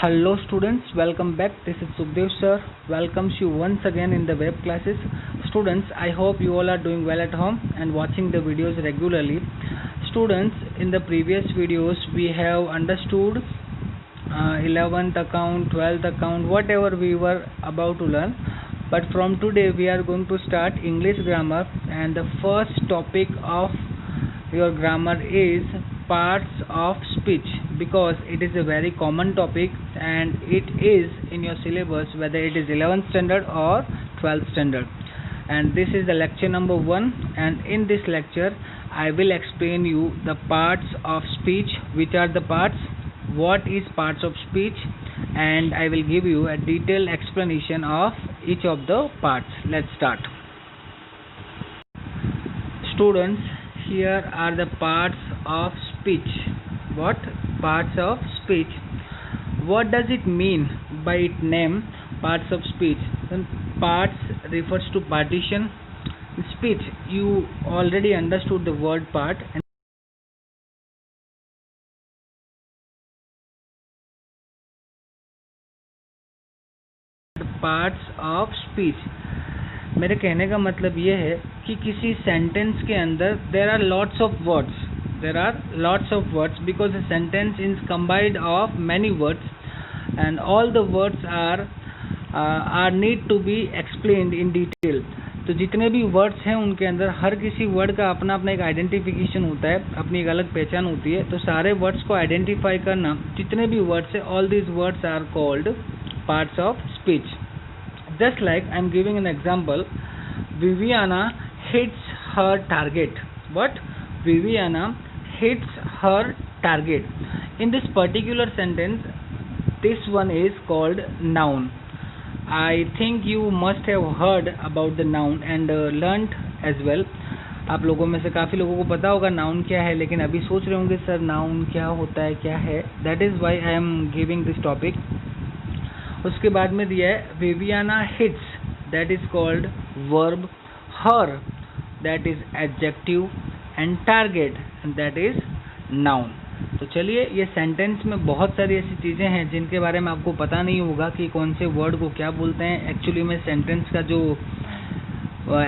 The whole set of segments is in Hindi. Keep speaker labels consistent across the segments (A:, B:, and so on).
A: Hello students, welcome back. This is Sukhdev sir. Welcomes you once again in the web classes. Students, I hope you all are doing well at home and watching the videos regularly. Students, in the previous videos we have understood 11th account, 12th account, whatever we were about to learn. But from today we are going to start English grammar, and the first topic of your grammar is parts of speech, because it is a very common topic and it is in your syllabus whether it is 11th standard or 12th standard. And this is the lecture number 1, and in this lecture I will explain you the parts of speech, which are the parts, what is parts of speech, and I will give you a detailed explanation of each of the parts. Let's start. Students, here are the parts of speech. What? Parts of speech. What does it mean by its name, parts of speech? Then parts refers to partition. Speech, you already understood the word part. And parts of speech, मेरे कहने का मतलब ये है कि किसी सेंटेंस के अंदर there are lots of words, because a sentence is combined of many words, and all the words are need to be explained in detail. तो जितने भी वर्ड्स हैं उनके अंदर हर किसी वर्ड का अपना अपना एक आइडेंटिफिकेशन होता है, अपनी एक अलग पहचान होती है. तो सारे वर्ड्स को आइडेंटिफाई करना, जितने भी वर्ड्स हैं, all these words are called parts of speech. Just like I am giving an example, Viviana hits her target. What? Viviana hits her target. In this particular sentence, this one is called noun. I think you must have heard about the noun and learnt as well. आप लोगों में से काफ़ी लोगों को पता होगा नाउन क्या है, लेकिन अभी सोच रहे होंगे सर नाउन क्या होता है, क्या है. That is why I am giving this topic. उसके बाद में दिया है Viviana hits, that is called verb. Her, that is adjective. And target, that is noun. तो चलिए, ये सेंटेंस में बहुत सारी ऐसी चीज़ें हैं जिनके बारे में आपको पता नहीं होगा कि कौन से वर्ड को क्या बोलते हैं. एक्चुअली में सेंटेंस का जो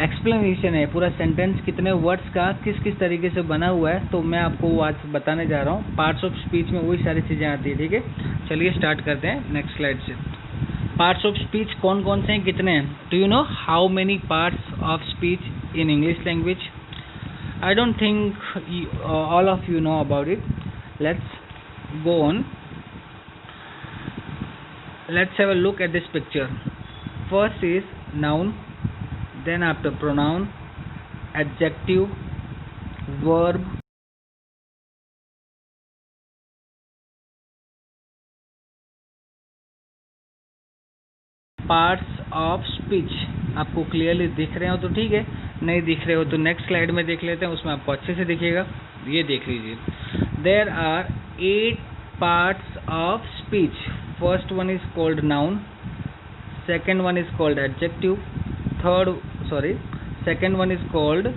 A: एक्सप्लेनेशन है, पूरा सेंटेंस कितने वर्ड्स का किस किस तरीके से बना हुआ है, तो मैं आपको आज बताने जा रहा हूँ. पार्ट्स ऑफ स्पीच में वही सारी चीज़ें आती है. ठीक है, चलिए स्टार्ट करते हैं नेक्स्ट स्लाइड से. पार्ट्स ऑफ स्पीच कौन कौन से हैं, कितने हैं? Do you know how many parts of speech in English language? I don't think all of you know about it. Let's go on. Let's have a look at this picture. First is noun, then after pronoun, adjective, verb, parts of speech. आपको क्लियरली दिख रहे हो तो ठीक है, नहीं दिख रहे हो तो नेक्स्ट स्लाइड में देख लेते हैं, उसमें आपको अच्छे से दिखेगा. ये देख लीजिए. There are 8 parts of speech. First one is called noun, second one is called adjective, second one is called,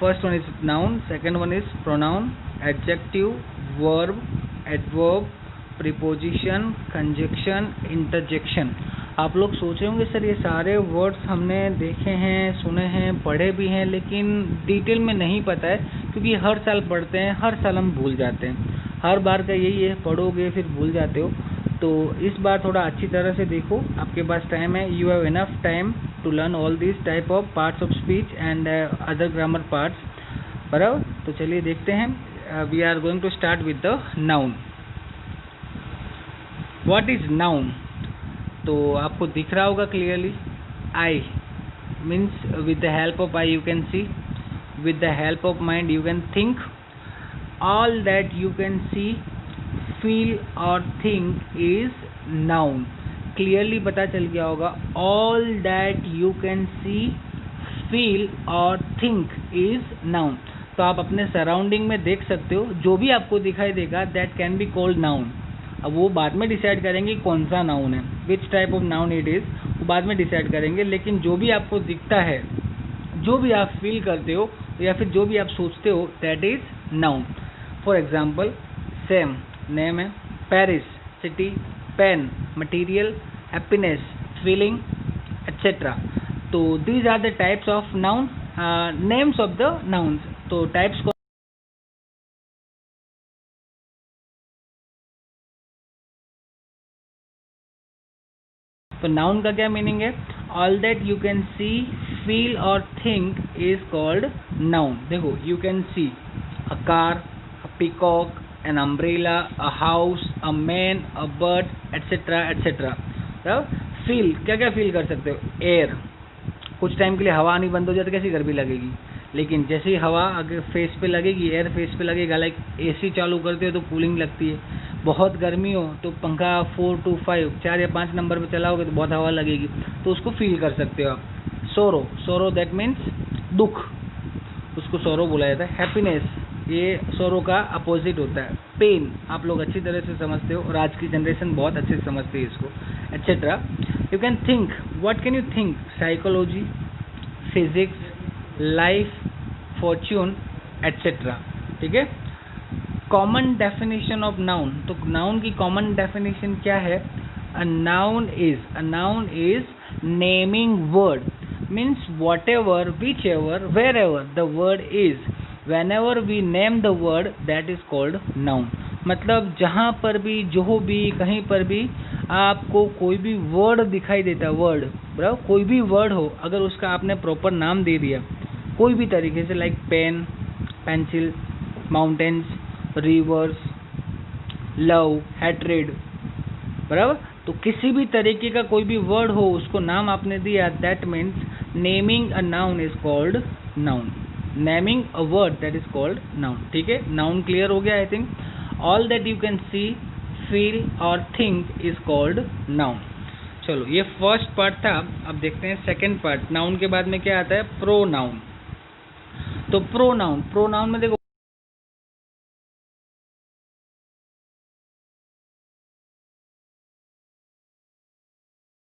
A: first one is noun, second one is pronoun, adjective, verb, adverb, preposition, conjunction, interjection. आप लोग सोच रहे होंगे सर ये सारे वर्ड्स हमने देखे हैं, सुने हैं, पढ़े भी हैं, लेकिन डिटेल में नहीं पता है, क्योंकि हर साल पढ़ते हैं, हर साल हम भूल जाते हैं. हर बार का यही है, पढ़ोगे फिर भूल जाते हो. तो इस बार थोड़ा अच्छी तरह से देखो, आपके पास टाइम है. You have enough time to learn all this type of parts of speech and other grammar parts. बराबर. तो चलिए देखते हैं. We are going to start with the noun. What is noun? तो आपको दिख रहा होगा clearly. I means with the help of eye you can see, with the help of mind you can think. All that you can see, feel or think is noun. Clearly पता चल गया होगा. All that you can see, feel or think is noun. तो आप अपने सराउंडिंग में देख सकते हो, जो भी आपको दिखाई देगा that can be called noun. अब वो बाद में डिसाइड करेंगे कौन सा नाउन है, which type of noun it is, वो बाद में डिसाइड करेंगे. लेकिन जो भी आपको दिखता है, जो भी आप फील करते हो या फिर जो भी आप सोचते हो, that is noun. For example, same name है, Paris city, pen, material, happiness, feeling, etc. तो these are the types of noun, names of the nouns. तो types को तो नाउन का क्या मीनिंग है? All that you can see, feel और थिंक इज कॉल्ड नाउन. देखो, you can see a car, a peacock, an umbrella, a house, a man, a bird, etcetera etcetera. Feel, क्या क्या फील कर सकते हो? एयर, कुछ टाइम के लिए हवा आनी बंद हो जाए तो कैसी गर्मी लगेगी, लेकिन जैसे ही हवा अगर फेस पे लगेगी, एयर फेस पे लगेगा, लाइक एसी चालू करते हो तो कूलिंग लगती है. बहुत गर्मी हो तो पंखा 4 to 5, 4 या 5 नंबर पे चलाओगे तो बहुत हवा लगेगी, तो उसको फील कर सकते हो आप. सोरो, सोरो दैट मीन्स दुख, उसको सोरो बोला जाता है. हैप्पीनेस, ये सोरो का अपोजिट होता है. पेन, आप लोग अच्छी तरह से समझते हो और आज की जनरेशन बहुत अच्छे से समझती है इसको, etcetera. You can think, what can you think? Psychology, physics, life, fortune, etcetera. ठीक है. कॉमन डेफिनेशन ऑफ नाउन, तो नाउन की कॉमन डेफिनेशन क्या है? A noun is naming word, means whatever, whichever, wherever the word is, whenever we name the word, that is called noun. मतलब जहाँ पर भी, जो भी, कहीं पर भी आपको कोई भी वर्ड दिखाई देता है, वर्ड बराबर, कोई भी वर्ड हो, अगर उसका आपने प्रॉपर नाम दे दिया कोई भी तरीके से, like pen, pencil, mountains, rivers, love, hatred, बराबर, तो किसी भी तरीके का कोई भी वर्ड हो, उसको नाम आपने दिया, that means naming a noun is called noun. Naming a word, that is called noun. ठीक है. नाउन क्लियर हो गया I think. All that you can see, feel और थिंक इज कॉल्ड नाउन. चलो, ये फर्स्ट पार्ट था. अब देखते हैं सेकेंड पार्ट. नाउन के बाद में क्या आता है? प्रोनाउन. तो प्रोनाउन में देखो,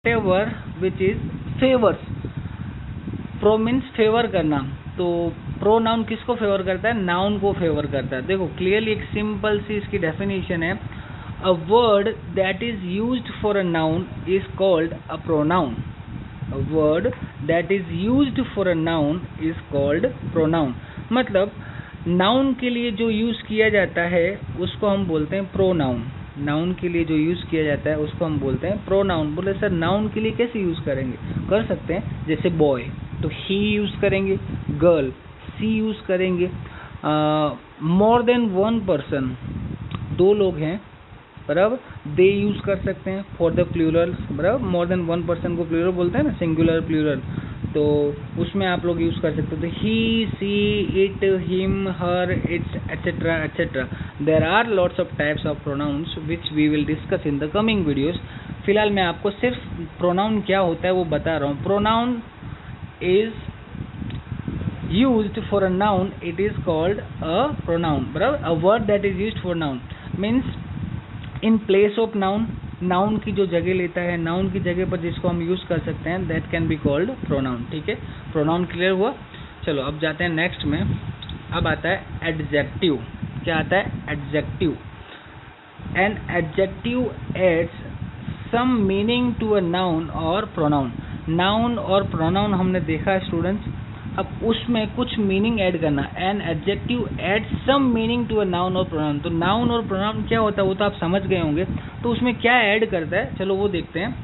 A: whatever which is favors. Pro means favour करना, तो प्रोनाउन किसको फेवर करता है? नाउन को फेवर करता है. देखो क्लियरली एक सिंपल सी इसकी डेफिनेशन है. अ word that is used for a noun is called a pronoun. A word that is used for a noun is called pronoun. मतलब नाउन के लिए जो यूज किया जाता है उसको हम बोलते हैं प्रोनाउन. नाउन के लिए जो यूज किया जाता है उसको हम बोलते हैं प्रोनाउन. बोले सर नाउन के लिए कैसे यूज करेंगे? कर सकते हैं, जैसे बॉय तो ही यूज करेंगे, गर्ल सी यूज करेंगे, मोर देन वन पर्सन, 2 लोग हैं बराबर, दे यूज कर सकते हैं फॉर द प्लूरल, बराबर. मोर देन वन पर्सन को प्लूरल बोलते हैं ना, सिंगुलर प्लूरल, तो उसमें आप लोग यूज कर सकते हो. तो he, she, it, him, her, its, etcetera etcetera. There are lots of types of pronouns which we will discuss in the coming videos. फिलहाल मैं आपको सिर्फ प्रोनाउन क्या होता है वो बता रहा हूँ. Pronoun is used for a noun, it is called a pronoun. बराबर. a word that is used for noun means in place of noun, noun की जो जगह लेता है, नाउन की जगह पर जिसको हम यूज कर सकते हैं, that can be called pronoun. ठीक है. प्रोनाउन क्लियर हुआ. चलो अब जाते हैं नेक्स्ट में. अब आता है एडजेक्टिव. क्या आता है? Adjective. An adjective adds some meaning to a noun और प्रोनाउन. नाउन और प्रोनाउन हमने देखा है स्टूडेंट्स. अब उसमें कुछ मीनिंग ऐड करना. An adjective add some meaning to a noun और प्रोनाउन. तो नाउन और प्रोनाउन क्या होता है वो तो आप समझ गए होंगे. तो उसमें क्या ऐड करता है, चलो वो देखते हैं.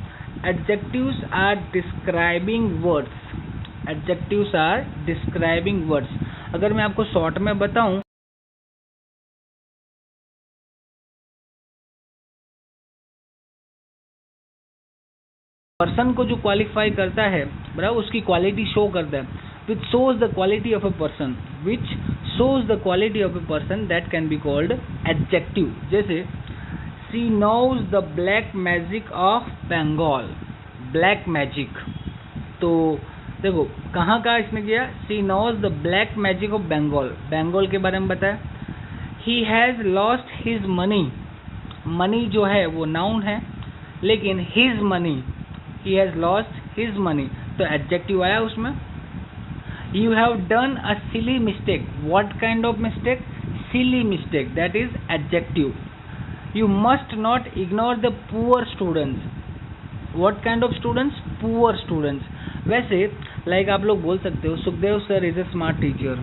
A: Adjectives are describing words. Adjectives are describing words. अगर मैं आपको शॉर्ट में बताऊं, पर्सन को जो क्वालिफाई करता है बराबर, उसकी क्वालिटी शो करता है. Which shows the quality of a person, which shows the quality of a person, that can be called adjective. जैसे she knows the black magic of Bengal. Black magic, तो देखो कहाँ का इसने किया? She knows the black magic of Bengal. Bengal के बारे में बताया. He has lost his money. Money जो है वो नाउन है, लेकिन his money, he has lost his money, तो एडजेक्टिव आया उसमें. you have done a silly mistake. what kind of mistake? silly mistake, that is adjective. You must not ignore the poor students. What kind of students? Poor students. वैसे लाइक आप लोग बोल सकते हो Sukhdev sir is a smart teacher,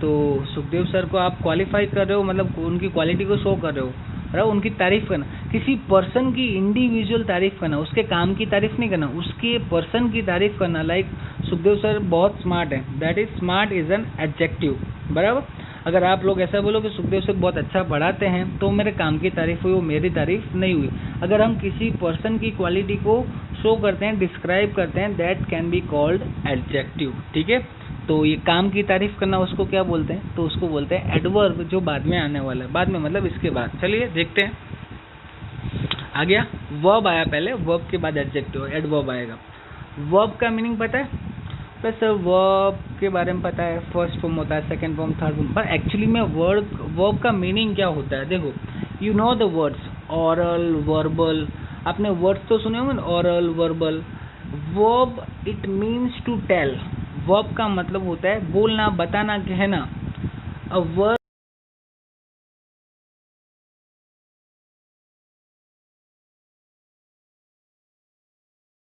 A: तो सुखदेव सर को आप क्वालिफाई कर रहे हो, मतलब उनकी क्वालिटी को शो कर रहे हो, बराबर, उनकी तारीफ करना, किसी पर्सन की इंडिविजुअल तारीफ करना, उसके काम की तारीफ नहीं करना, उसके पर्सन की तारीफ करना। लाइक सुखदेव सर बहुत स्मार्ट है, that is smart is an adjective, बराबर। अगर आप लोग ऐसा बोलो कि सुखदेव सर बहुत अच्छा पढ़ाते हैं, तो मेरे काम की तारीफ हुई, वो मेरी तारीफ नहीं हुई। अगर हम किसी पर्सन की क्वालिटी को शो करते हैं, डिस्क्राइब करते हैं, that can be called adjective, ठीक है। तो ये काम की तारीफ करना उसको क्या बोलते हैं? तो उसको बोलते हैं एडवर्ब, जो बाद में आने वाला है, बाद में मतलब इसके बाद। चलिए देखते हैं, आ गया वर्ब आया पहले, वर्ब के बाद एडजेक्टिव, एडवर्ब आएगा। वर्ब का मीनिंग पता है? तो सर वर्ब के बारे में पता है, फर्स्ट फॉर्म होता है, सेकंड फॉर्म, थर्ड फॉर्म, पर एक्चुअली में वर्ब का मीनिंग क्या होता है? देखो, you know the words aural, verbal, आपने वर्ड्स तो सुने होंगे, aural, verbal. Verb it means to tell. Verb का मतलब होता है बोलना, बताना, कहना। अ वर्ब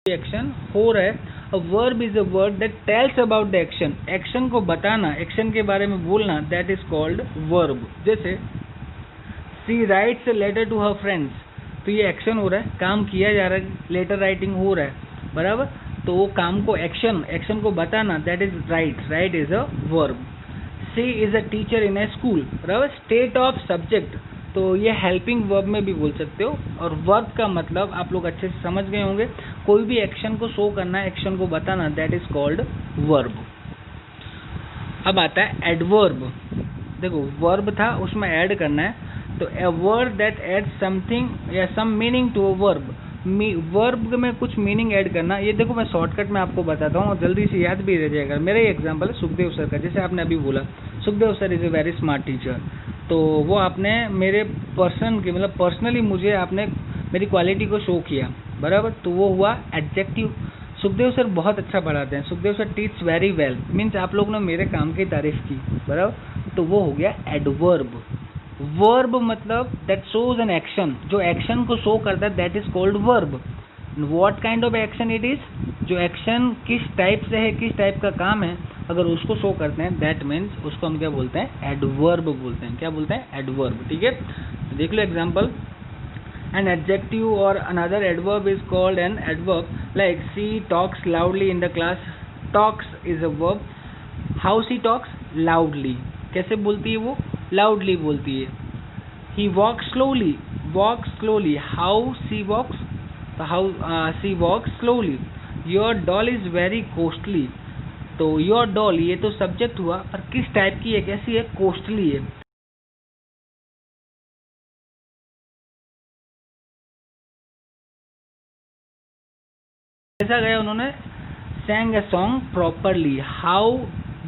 A: एक्शन हो रहा है। A verb is a word that tells about the action. Action को बताना, एक्शन के बारे में बोलना, दैट इज कॉल्ड वर्ब। जैसे she writes a letter to her friends, तो ये एक्शन हो रहा है, काम किया जा रहा है, लेटर राइटिंग हो रहा है, बराबर। तो वो काम को एक्शन को बताना, that is right is a verb. She is a teacher in A school, बराबर। स्टेट ऑफ सब्जेक्ट, तो ये हेल्पिंग वर्ब में भी बोल सकते हो। और वर्ब का मतलब आप लोग अच्छे से समझ गए होंगे, कोई भी एक्शन को शो करना, एक्शन को बताना, दैट इज कॉल्ड वर्ब। अब आता है एडवर्ब। देखो वर्ब था, उसमें ऐड करना है, तो a word that add something या some meaning to a verb. Verb में कुछ मीनिंग ऐड करना। ये देखो मैं शॉर्टकट में आपको बताता हूँ और जल्दी से याद भी रह जाएगा। मेरा ही एग्जांपल है सुखदेव सर का, जैसे आपने अभी बोला Sukhdev sir is a very smart teacher, तो वो आपने मेरे पर्सन की, मतलब पर्सनली मुझे आपने मेरी क्वालिटी को शो किया, बराबर, तो वो हुआ एडजेक्टिव। सुखदेव सर बहुत अच्छा पढ़ाते हैं, Sukhdev sir teach very well, means आप लोग ने मेरे काम की तारीफ की, बराबर, तो वो हो गया एडवर्ब। वर्ब मतलब दैट शोज एन एक्शन, जो एक्शन को शो करता है, that is called verb. What kind of action it is? जो एक्शन किस टाइप से है, किस टाइप का काम है, अगर उसको शो करते हैं, दैट मीन्स उसको हम क्या बोलते हैं? एडवर्ब बोलते हैं। क्या बोलते हैं? एडवर्ब, ठीक है। देख लो example, an adjective or another adverb is called an adverb, like she talks loudly in the class. Talks is a verb. How she talks? Loudly. कैसे बोलती है वो? Loudly बोलती है। He walks slowly. Walks slowly. How she walks? तो how she walks slowly. Your doll is very costly. तो your doll ये तो सब्जेक्ट हुआ, पर किस टाइप की है, कैसी है? कॉस्टली है। ऐसा गया उन्होंने sang a song properly. How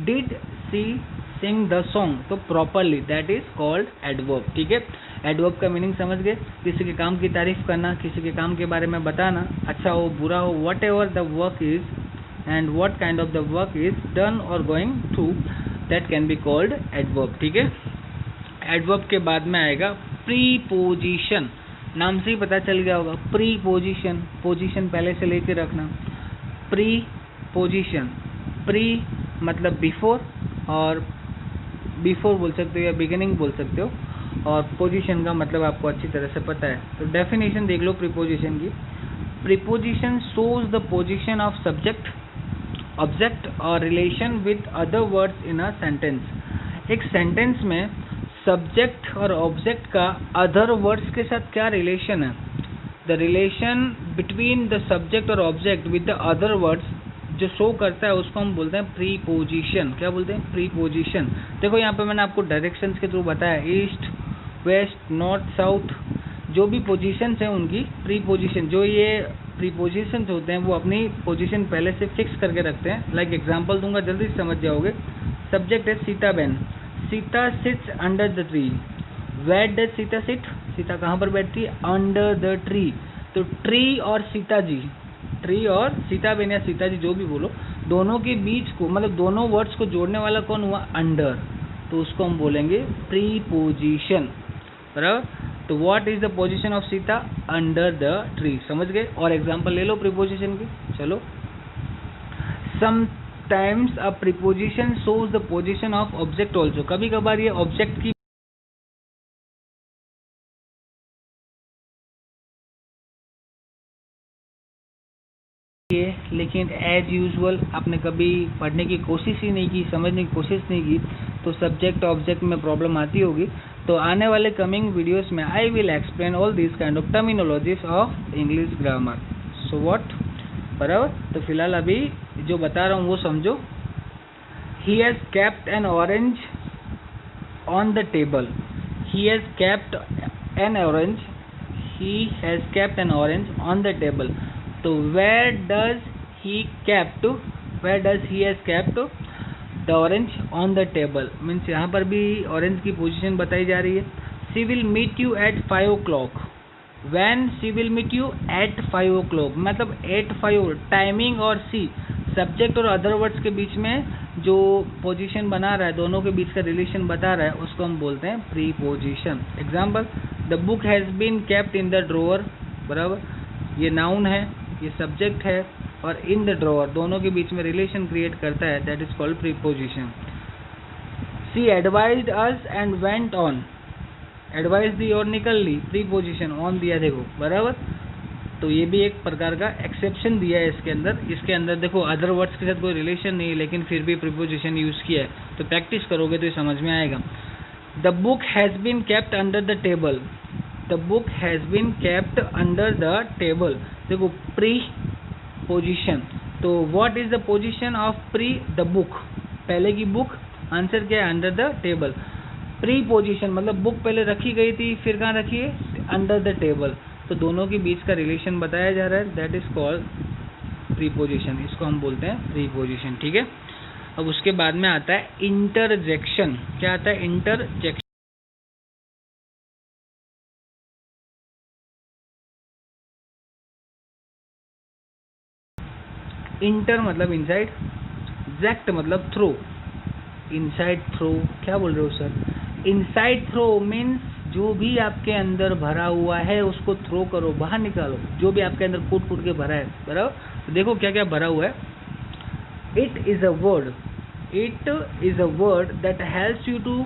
A: did she sing the song? तो properly, that is called adverb, ठीक है। adverb का मीनिंग समझ गए, किसी के काम की तारीफ करना, किसी के काम के बारे में बताना, अच्छा हो बुरा हो, whatever the work is and what kind of the work is done और going through, that can be called adverb, ठीक है। adverb के बाद में आएगा प्रीपोजिशन। नाम से ही पता चल गया होगा, प्रीपोजिशन, पोजीशन पहले से लेके रखना। प्रीपोजिशन, प्री मतलब बिफोर, और बिफोर बोल सकते हो या बिगिनिंग बोल सकते हो, और पोजीशन का मतलब आपको अच्छी तरह से पता है। तो डेफिनेशन देख लो प्रीपोजिशन की। Preposition shows the position of subject, object और relation with other words in a sentence. एक सेंटेंस में सब्जेक्ट और ऑब्जेक्ट का अदर वर्ड्स के साथ क्या रिलेशन है? The relation between the subject और object with the other words जो शो करता है, उसको हम बोलते हैं प्रीपोजिशन। क्या बोलते हैं? प्रीपोजिशन। देखो यहाँ पे मैंने आपको डायरेक्शंस के थ्रू बताया, ईस्ट, वेस्ट, नॉर्थ, साउथ, जो भी पोजीशंस हैं उनकी प्रीपोजिशन। जो ये प्रीपोजिशंस होते हैं वो अपनी पोजीशन पहले से फिक्स करके रखते हैं। लाइक एग्जांपल दूंगा, जल्दी से समझ जाओगे। सब्जेक्ट है Sita ben, Sita sits under the tree. Where does Sita sit? Sita कहाँ पर बैठती है? Under the tree. तो ट्री और सीता जी, ट्री और सीता बेन या सीता जी जो भी बोलो, दोनों के बीच को, मतलब दोनों वर्ड्स को जोड़ने वाला कौन हुआ? अंडर। तो उसको हम बोलेंगे प्रीपोजिशन, बराबर। तो what is the position of Sita? Under the tree. समझ गए? और एग्जांपल ले लो प्रीपोजिशन की। चलो, sometimes a preposition shows the position of object also. कभी कभार ये ऑब्जेक्ट की लेकिन एज यूजुअल आपने कभी पढ़ने की कोशिश ही नहीं की, समझने की कोशिश नहीं की, तो सब्जेक्ट ऑब्जेक्ट में प्रॉब्लम आती होगी। तो आने वाले कमिंग वीडियोस में I will explain all this kind of terminologies of English grammar. So what, बराबर। तो फिलहाल अभी जो बता रहा हूँ वो समझो। He has kept N orange on the table. He has kept N orange, he has kept an orange on the table. तो where does he has kept the orange on the table? Means यहाँ पर भी ऑरेंज की पोजीशन बताई जा रही है। she will meet you at 5 o'clock. when she will meet you at 5 o'clock मतलब at 5 टाइमिंग और सी सब्जेक्ट और अदर वर्ड्स के बीच में जो पोजीशन बना रहा है, दोनों के बीच का रिलेशन बता रहा है, उसको हम बोलते हैं preposition. Example, the book has been kept in the drawer. बराबर, ये नाउन है, ये सब्जेक्ट है, और इन द ड्रॉअर दोनों के बीच में रिलेशन क्रिएट करता है, that is called preposition. She advised us and went on. Advice दी और निकल ली, प्रीपोजिशन ऑन दिया देखो। बराबर, तो ये भी एक प्रकार का एक्सेप्शन दिया है इसके अंदर। इसके अंदर देखो अदर वर्ड्स के साथ कोई रिलेशन नहीं है, लेकिन फिर भी प्रीपोजिशन यूज़ किया है। तो प्रैक्टिस करोगे तो ये समझ में आएगा। The book has been kept under the table. The book has been kept under the table. देखो प्री पोजिशन, तो what is the position of pre? The book, पहले की बुक, आंसर क्या है? Under the table. Preposition मतलब बुक पहले रखी गई थी, फिर कहाँ रखी है? Under the table. तो दोनों के बीच का रिलेशन बताया जा रहा है, दैट इज कॉल्ड प्रीपोजिशन। इसको हम बोलते हैं प्रीपोजिशन। ठीक है, अब उसके बाद में आता है इंटरजेक्शन। क्या आता है? इंटरजेक्शन। इंटर मतलब इनसाइड, जेक्ट मतलब थ्रो। इनसाइड थ्रो, क्या बोल रहे हो सर? इनसाइड थ्रो मीन्स जो भी आपके अंदर भरा हुआ है उसको थ्रो करो, बाहर निकालो। जो भी आपके अंदर कूट कूट के भरा है, बराबर। तो देखो क्या क्या भरा हुआ है। It is a word, it is a word that helps you to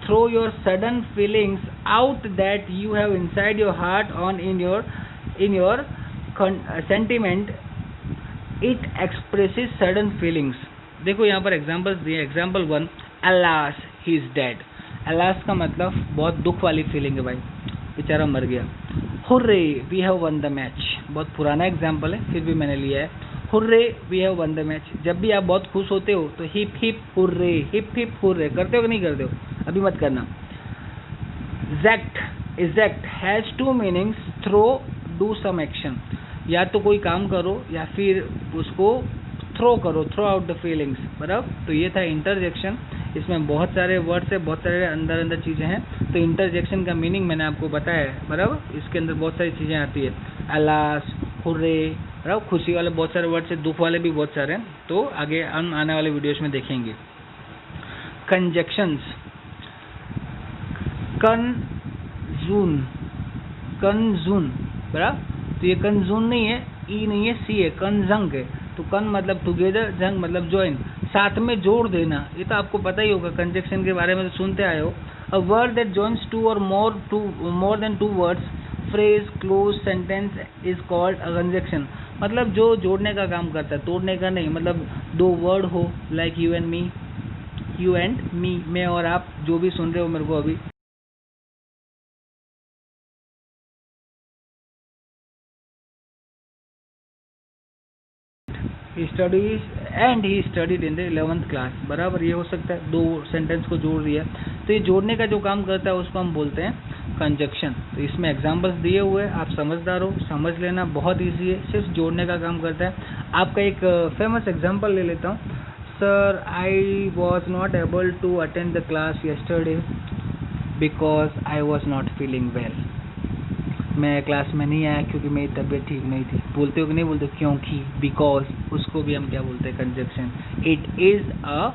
A: throw your sudden feelings out that you have inside your heart on in your sentiment. It expresses sudden feelings. देखो यहाँ पर एग्जाम्पल्स दिए। Example 1, alas he is dead. Alas का मतलब बहुत दुख वाली फीलिंग है भाई, बेचारा मर गया। Hurray we have won the match, बहुत पुराना एग्जाम्पल है फिर भी मैंने लिया है। Hurray we have won the match. जब भी आप बहुत खुश होते हो तो hip hip hurray, hip hip hurray करते हो कि नहीं करते हो? अभी मत करना। Eject, eject has 2 meanings, throw, do some action. या तो कोई काम करो या फिर उसको थ्रो करो, थ्रो आउट द फीलिंग्स। बराबर, तो ये था इंटरजेक्शन। इसमें बहुत सारे वर्ड्स है, बहुत सारे अंदर चीज़ें हैं। तो इंटरजेक्शन का मीनिंग मैंने आपको बताया है। बराबर, इसके अंदर बहुत सारी चीज़ें आती है। अलास, हुर्रे, बराबर, खुशी वाले बहुत सारे वर्ड्स है, दुख वाले भी बहुत सारे हैं। तो आगे हम आने वाले वीडियोस में देखेंगे। कंजक्शंस, कंजून, कंजून, बराबर। तो ये कंजून नहीं है, ई नहीं है, सी है, कंजंग है। तो कन मतलब टुगेदर, जंग मतलब ज्वाइन, साथ में जोड़ देना। ये तो आपको पता ही होगा, कंजक्शन के बारे में तो सुनते आए हो। A word that joins two और more than 2 words, phrase, clause, sentence is called a conjunction. मतलब जो जोड़ने का काम करता है, तोड़ने का नहीं। मतलब 2 वर्ड हो, like you and me, you and me, मैं और आप, जो भी सुन रहे हो मेरे को अभी। He studied in the 11th class. बराबर, ये हो सकता है 2 सेंटेंस को जोड़ दिया। तो ये जोड़ने का जो काम करता है उसको हम बोलते हैं कंजक्शन। तो इसमें एग्जांपल्स दिए हुए हैं, आप समझदार हो, समझ लेना, बहुत ईजी है, सिर्फ जोड़ने का काम करता है। आपका एक फेमस एग्जाम्पल ले लेता हूँ। Sir, I was not able to attend the class yesterday because I was not feeling well. मैं क्लास में नहीं आया क्योंकि मेरी तबीयत ठीक नहीं थी। बोलते हो कि नहीं बोलते? क्योंकि, बिकॉज, उसको भी हम क्या बोलते हैं? Conjunction. It is a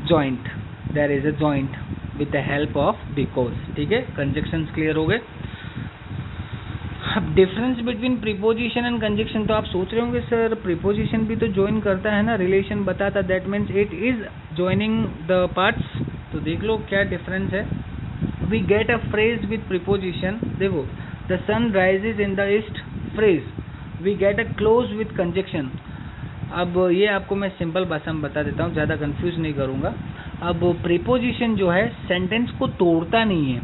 A: joint, there is a joint. with the help of because. ठीक है, कंजक्शंस क्लियर हो गए. अब difference between preposition and conjunction. तो आप सोच रहे होंगे सर प्रीपोजिशन भी तो ज्वाइन करता है ना, रिलेशन बताता, that means it is joining the parts. तो देख लो क्या डिफरेंस है. We get a phrase with preposition. देखो, the sun rises in the east, phrase. We get a clause with conjunction. अब ये आपको मैं सिंपल भाषा में बता देता हूँ, ज़्यादा कंफ्यूज नहीं करूँगा. अब प्रीपोजिशन जो है सेंटेंस को तोड़ता नहीं है,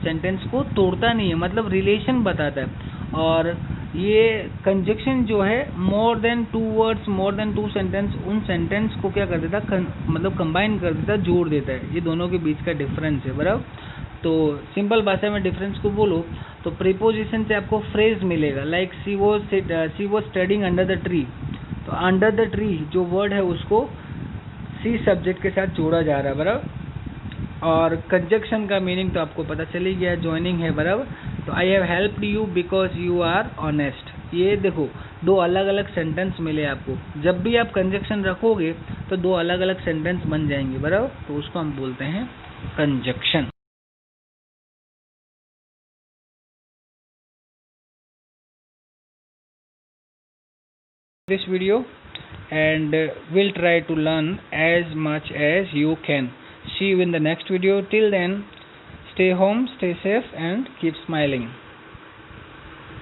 A: सेंटेंस को तोड़ता नहीं है, मतलब रिलेशन बताता है. और ये कंजक्शन जो है मोर देन 2 वर्ड्स, मोर देन 2 सेंटेंस, उन सेंटेंस को क्या कर देता है, मतलब कंबाइन कर देता है, जोड़ देता है. ये दोनों के बीच का डिफरेंस है, बराबर. तो सिंपल भाषा में डिफरेंस को बोलो तो प्रीपोजिशन से आपको फ्रेज मिलेगा, like she was studying under the tree. तो अंडर द ट्री जो वर्ड है उसको सी सब्जेक्ट के साथ जोड़ा जा रहा है, बराबर. और कंजक्शन का मीनिंग तो आपको पता चल ही गया, ज्वाइनिंग है, बराबर. तो I have helped you because you are honest. ये देखो 2 अलग अलग सेंटेंस मिले आपको. जब भी आप कंजक्शन रखोगे तो 2 अलग अलग सेंटेंस बन जाएंगे, बराबर. तो उसको हम बोलते हैं conjunction. This video and we'll try to learn as much as you can. See you in the next video. Till then, stay home, stay safe and keep smiling.